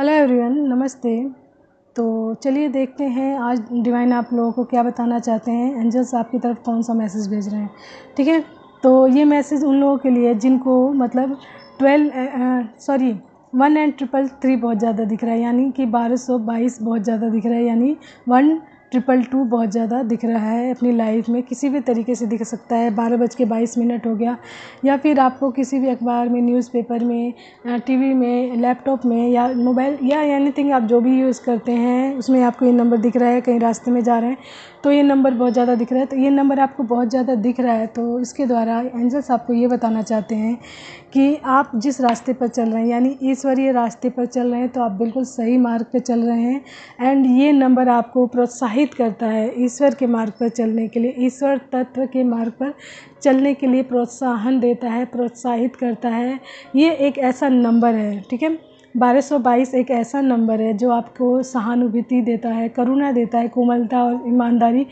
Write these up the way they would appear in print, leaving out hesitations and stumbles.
Hello everyone, नमस्ते। तो चलिए देखते हैं आज डिवाइन आप लोगों को क्या बताना चाहते हैं। एंजल्स आपकी तरफ कौन सा मैसेज भेज रहे हैं, ठीक है। तो ये मैसेज उन लोगों के लिए जिनको मतलब 1 एंड 333 बहुत ज़्यादा दिख रहा है, यानी कि 1222 बहुत ज़्यादा दिख रहा है, यानी 1222 बहुत ज़्यादा दिख रहा है अपनी लाइफ में। किसी भी तरीके से दिख सकता है। 12:22 हो गया, या फिर आपको किसी भी अखबार में, न्यूज़पेपर में, टीवी में, लैपटॉप में या मोबाइल या एनीथिंग आप जो भी यूज़ करते हैं उसमें आपको ये नंबर दिख रहा है। कहीं रास्ते में जा रहे हैं तो ये नंबर बहुत ज़्यादा दिख रहा है। तो ये नंबर आपको बहुत ज़्यादा दिख रहा है, तो इसके द्वारा एंजल्स आपको ये बताना चाहते हैं कि आप जिस रास्ते पर चल रहे हैं, यानी ईश्वरीय रास्ते पर चल रहे हैं, तो आप बिल्कुल सही मार्ग पर चल रहे हैं। एंड ये नंबर आपको प्रोत्साहित करता है ईश्वर के मार्ग पर चलने के लिए, ईश्वर तत्व के मार्ग पर चलने के लिए प्रोत्साहन देता है, प्रोत्साहित करता है। ये एक ऐसा नंबर है, ठीक है। 1222 एक ऐसा नंबर है जो आपको सहानुभूति देता है, करुणा देता है, कोमलता और ईमानदारी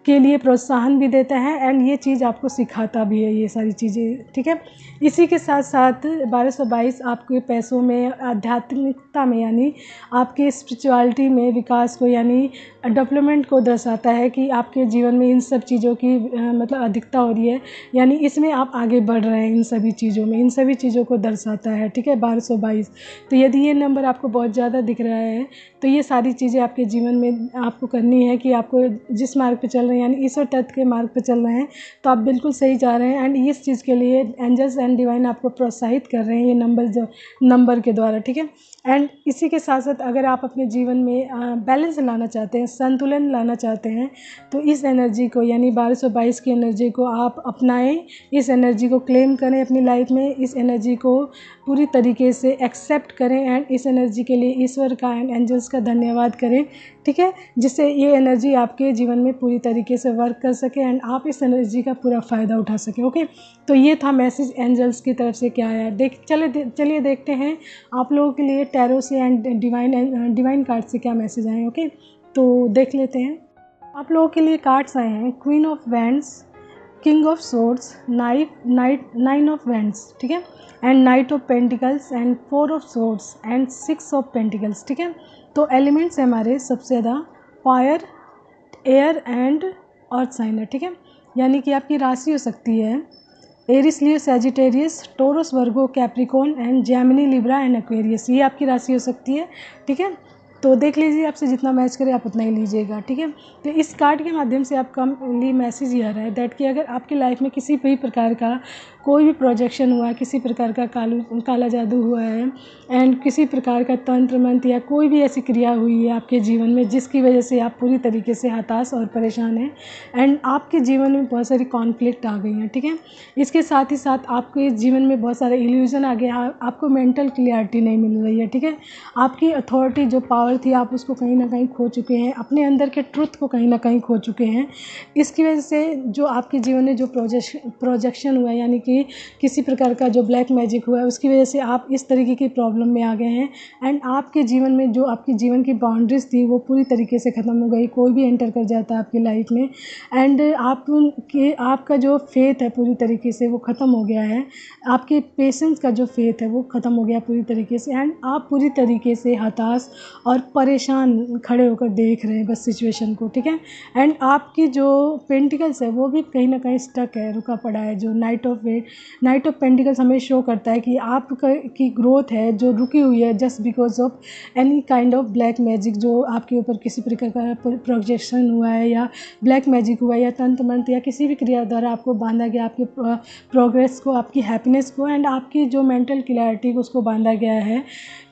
के लिए प्रोत्साहन भी देता है। एंड ये चीज़ आपको सिखाता भी है, ये सारी चीज़ें, ठीक है। इसी के साथ साथ 1222 आपके पैसों में, आध्यात्मिकता में, यानी आपके स्पिरिचुअलिटी में विकास को, यानी डेवलपमेंट को दर्शाता है कि आपके जीवन में इन सब चीज़ों की मतलब अधिकता हो रही है, यानी इसमें आप आगे बढ़ रहे हैं इन सभी चीज़ों में, इन सभी चीज़ों को दर्शाता है, ठीक है। 1222। तो यदि ये नंबर आपको बहुत ज़्यादा दिख रहा है तो ये सारी चीज़ें आपके जीवन में आपको करनी है कि आपको जिस मार्ग पे चल रहे हैं, यानी ईश्वर तत्व के मार्ग पे चल रहे हैं, तो आप बिल्कुल सही जा रहे हैं। एंड इस चीज़ के लिए एंजल्स एंड डिवाइन आपको प्रोत्साहित कर रहे हैं ये नंबर के द्वारा, ठीक है। एंड इसी के साथ साथ अगर आप अपने जीवन में बैलेंस लाना चाहते हैं, संतुलन लाना चाहते हैं, तो इस एनर्जी को, यानी 1222 की एनर्जी को आप अपनाएं, इस एनर्जी को क्लेम करें अपनी लाइफ में, इस एनर्जी को पूरी तरीके से एक्सेप्ट करें एंड इस एनर्जी के लिए ईश्वर का एंड एंजल्स का धन्यवाद करें, ठीक है, जिससे ये एनर्जी आपके जीवन में पूरी तरीके से वर्क कर सके एंड आप इस एनर्जी का पूरा फ़ायदा उठा सकें। ओके, तो ये था मैसेज एंजल्स की तरफ से क्या आया। चलिए देखते हैं आप लोगों के लिए टैरो से एंड डिवाइन कार्ड से क्या मैसेज आए। ओके, तो देख लेते हैं। आप लोगों के लिए कार्ड्स आए हैं queen of wands, king of swords, nine of wands, ठीक है, and knight of pentacles and 4 of swords and 6 of pentacles, ठीक है। तो एलिमेंट्स हमारे सबसे ज़्यादा fire, air and earth sign है, ठीक है। यानी कि आपकी राशि हो सकती है Aries, Leo, Sagittarius, Taurus, Virgo, Capricorn and Gemini, Libra and Aquarius. ये आपकी राशि हो सकती है, ठीक है। तो देख लीजिए आपसे जितना मैच करे आप उतना ही लीजिएगा, ठीक है। तो इस कार्ड के माध्यम से आपका लिए मैसेज ये आ रहा है दैट कि अगर आपकी लाइफ में किसी भी प्रकार का कोई भी प्रोजेक्शन हुआ है, किसी प्रकार का काला जादू हुआ है एंड किसी प्रकार का तंत्र मंत्र या कोई भी ऐसी क्रिया हुई है आपके जीवन में जिसकी वजह से आप पूरी तरीके से हताश और परेशान हैं एंड आपके जीवन में बहुत सारी कॉन्फ्लिक्ट आ गई हैं, ठीक है। इसके साथ ही साथ आपके जीवन में बहुत सारे इल्यूजन आ गया, आपको मेंटल क्लियरिटी नहीं मिल रही है, ठीक है। आपकी अथॉरिटी जो पावर थी आप उसको कहीं ना कहीं खो चुके हैं, अपने अंदर के ट्रुथ को कहीं ना कहीं खो चुके हैं। इसकी वजह से जो आपके जीवन में जो प्रोजेक्शन हुआ है, यानी कि किसी प्रकार का जो ब्लैक मैजिक हुआ है, उसकी वजह से आप इस तरीके की प्रॉब्लम में आ गए हैं एंड आपके जीवन में जो आपकी जीवन की बाउंड्रीज थी वो पूरी तरीके से ख़त्म हो गई। कोई भी एंटर कर जाता है आपकी लाइफ में एंड आपका जो फेथ है पूरी तरीके से वो ख़त्म हो गया है, आपके पेशेंस का जो फेथ है वो ख़त्म हो गया पूरी तरीके से एंड आप पूरी तरीके से हताश और परेशान खड़े होकर देख रहे हैं बस सिचुएशन को, ठीक है। एंड आपकी जो पेंटिकल्स है वो भी कहीं ना कहीं स्टक है, रुका पड़ा है। जो नाइट ऑफ पेंटिकल्स हमें शो करता है कि आपका की ग्रोथ है जो रुकी हुई है just because of any kind of black magic, जो आपके ऊपर किसी प्रकार का प्रोजेक्शन हुआ है या ब्लैक मैजिक हुआ है या तंत्र मंत्र या किसी भी क्रिया द्वारा आपको बांधा गया, आपके प्रोग्रेस को, आपकी हैप्पीनेस को एंड आपकी जो मेंटल क्लैरिटी को उसको बांधा गया है।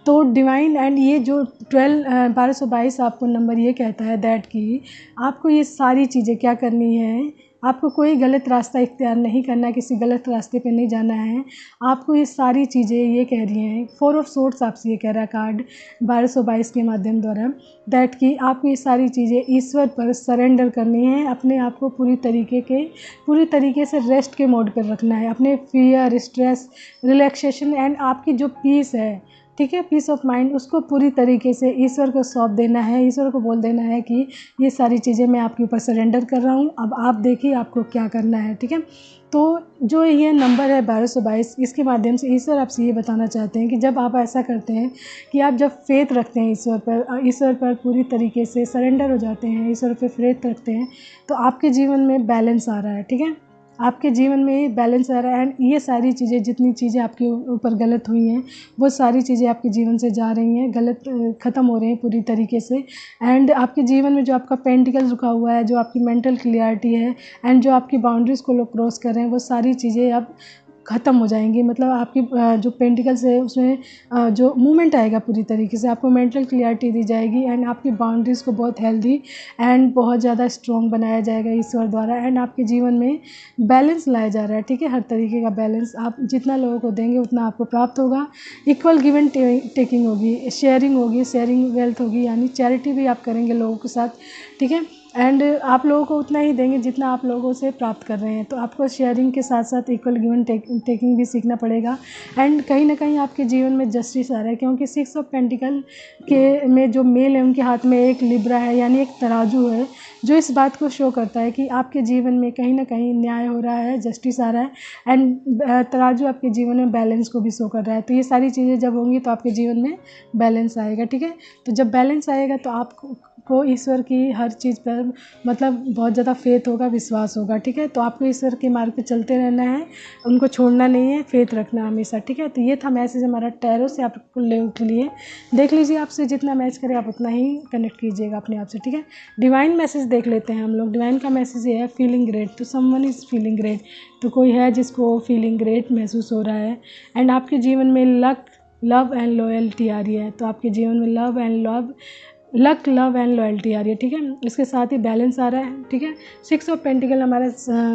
तो डिवाइन एंड ये जो 1222 आपको नंबर ये कहता है दैट कि आपको ये सारी चीज़ें क्या करनी है, आपको कोई गलत रास्ता इख्तियार नहीं करना है, किसी गलत रास्ते पे नहीं जाना है। आपको ये सारी चीज़ें ये कह रही हैं, 4 ऑफ सोर्ड्स आपसे ये कह रहा है कार्ड 1222 के माध्यम द्वारा दैट कि आपको ये सारी चीज़ें ईश्वर पर सरेंडर करनी है, अपने आप को पूरी तरीके से रेस्ट के मोड पर रखना है, अपने फियर, स्ट्रेस, रिलैक्सेशन एंड आपकी जो पीस है ठीक है। पीस ऑफ माइंड उसको पूरी तरीके से ईश्वर को सौंप देना है, ईश्वर को बोल देना है कि ये सारी चीज़ें मैं आपके ऊपर सरेंडर कर रहा हूँ, अब आप देखिए आपको क्या करना है, ठीक है। तो जो ये नंबर है 1222, इसके माध्यम से ईश्वर आपसे ये बताना चाहते हैं कि जब आप ऐसा करते हैं कि आप जब फेथ रखते हैं ईश्वर पर पूरी तरीके से सरेंडर हो जाते हैं, ईश्वर पर फेथ रखते हैं, तो आपके जीवन में बैलेंस आ रहा है, ठीक है। आपके जीवन में बैलेंस आ रहा है एंड ये सारी चीज़ें, जितनी चीज़ें आपके ऊपर गलत हुई हैं, वो सारी चीज़ें आपके जीवन से जा रही हैं, गलत ख़त्म हो रहे हैं पूरी तरीके से। एंड आपके जीवन में जो आपका पेंटिकल रुका हुआ है, जो आपकी मेंटल क्लियरिटी है एंड जो आपकी बाउंड्रीज़ को लोग क्रॉस कर रहे हैं, वो सारी चीज़ें अब ख़त्म हो जाएंगी। मतलब आपकी जो पेंटिकल्स है उसमें जो मूवमेंट आएगा पूरी तरीके से, आपको मेंटल क्लियरिटी दी जाएगी एंड आपकी बाउंड्रीज़ को बहुत हेल्दी एंड बहुत ज़्यादा स्ट्रॉन्ग बनाया जाएगा ईश्वर द्वारा। एंड आपके जीवन में बैलेंस लाया जा रहा है, ठीक है। हर तरीके का बैलेंस आप जितना लोगों को देंगे उतना आपको प्राप्त होगा। इक्वल गिव एंड टेकिंग होगी, शेयरिंग होगी, शेयरिंग वेल्थ होगी, यानी चैरिटी भी आप करेंगे लोगों के साथ, ठीक है। एंड आप लोगों को उतना ही देंगे जितना आप लोगों से प्राप्त कर रहे हैं। तो आपको शेयरिंग के साथ साथ इक्वल गिव एंड टेकिंग भी सीखना पड़ेगा। एंड कहीं ना कहीं आपके जीवन में जस्टिस आ रहा है, क्योंकि 6 ऑफ पेंटिकल के में जो मेल है उनके हाथ में एक लिब्रा है, यानी एक तराजू है, जो इस बात को शो करता है कि आपके जीवन में कहीं ना कहीं न्याय हो रहा है, जस्टिस आ रहा है। एंड तराजू आपके जीवन में बैलेंस को भी शो कर रहा है। तो ये सारी चीज़ें जब होंगी तो आपके जीवन में बैलेंस आएगा, ठीक है। तो जब बैलेंस आएगा तो आपको ईश्वर की हर चीज़ पर मतलब बहुत ज़्यादा फेथ होगा, विश्वास होगा, ठीक है। तो आपको ईश्वर के मार्ग पे चलते रहना है, उनको छोड़ना नहीं है, फेथ रखना हमेशा, ठीक है। तो ये था मैसेज हमारा टैरो से आपको लोगों के लिए। देख लीजिए, आपसे जितना मैच करे आप उतना ही कनेक्ट कीजिएगा अपने आप से, ठीक है। डिवाइन मैसेज देख लेते हैं हम लोग। डिवाइन का मैसेज ये है, फीलिंग ग्रेट। तो समवन इज़ फीलिंग ग्रेट, तो कोई है जिसको फीलिंग ग्रेट महसूस हो रहा है। एंड आपके जीवन में लव एंड लॉयल्टी आ रही है। तो आपके जीवन में लव एंड लॉयल्टी आ रही है, ठीक है। इसके साथ ही बैलेंस आ रहा है, ठीक है। 6 ऑफ पेंटिकल हमारा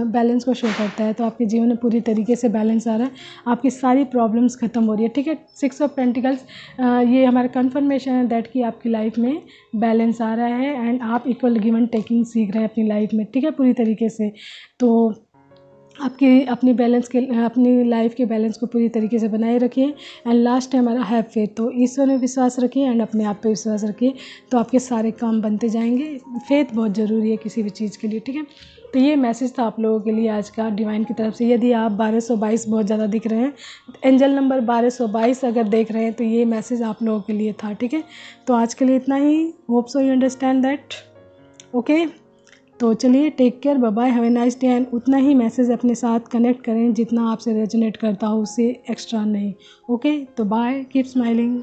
बैलेंस को शो करता है। तो आपके जीवन में पूरी तरीके से बैलेंस आ रहा है, आपकी सारी प्रॉब्लम्स खत्म हो रही है, ठीक है। 6 ऑफ पेंटिकल्स ये हमारा कन्फर्मेशन है दैट कि आपकी लाइफ में बैलेंस आ रहा है एंड आप इक्वल गिव एंड टेकिंग सीख रहे हैं अपनी लाइफ में, ठीक है, पूरी तरीके से। तो अपनी लाइफ के बैलेंस को पूरी तरीके से बनाए रखिए। एंड लास्ट है हमारा हैव फेथ। तो ईश्वर में विश्वास रखिए एंड अपने आप पे विश्वास रखिए, तो आपके सारे काम बनते जाएंगे। फेथ बहुत ज़रूरी है किसी भी चीज़ के लिए, ठीक है। तो ये मैसेज था आप लोगों के लिए आज का डिवाइन की तरफ से। यदि आप 1222 बहुत ज़्यादा दिख रहे हैं, एंजल नंबर 1222 अगर देख रहे हैं, तो ये मैसेज आप लोगों के लिए था, ठीक है। तो आज के लिए इतना ही। Hope so you understand that, okay. तो चलिए, take care, bye bye, have a nice day. And उतना ही मैसेज अपने साथ कनेक्ट करें जितना आपसे रेजोनेट करता हो, उससे एक्स्ट्रा नहीं, ओके। तो बाय, कीप स्माइलिंग।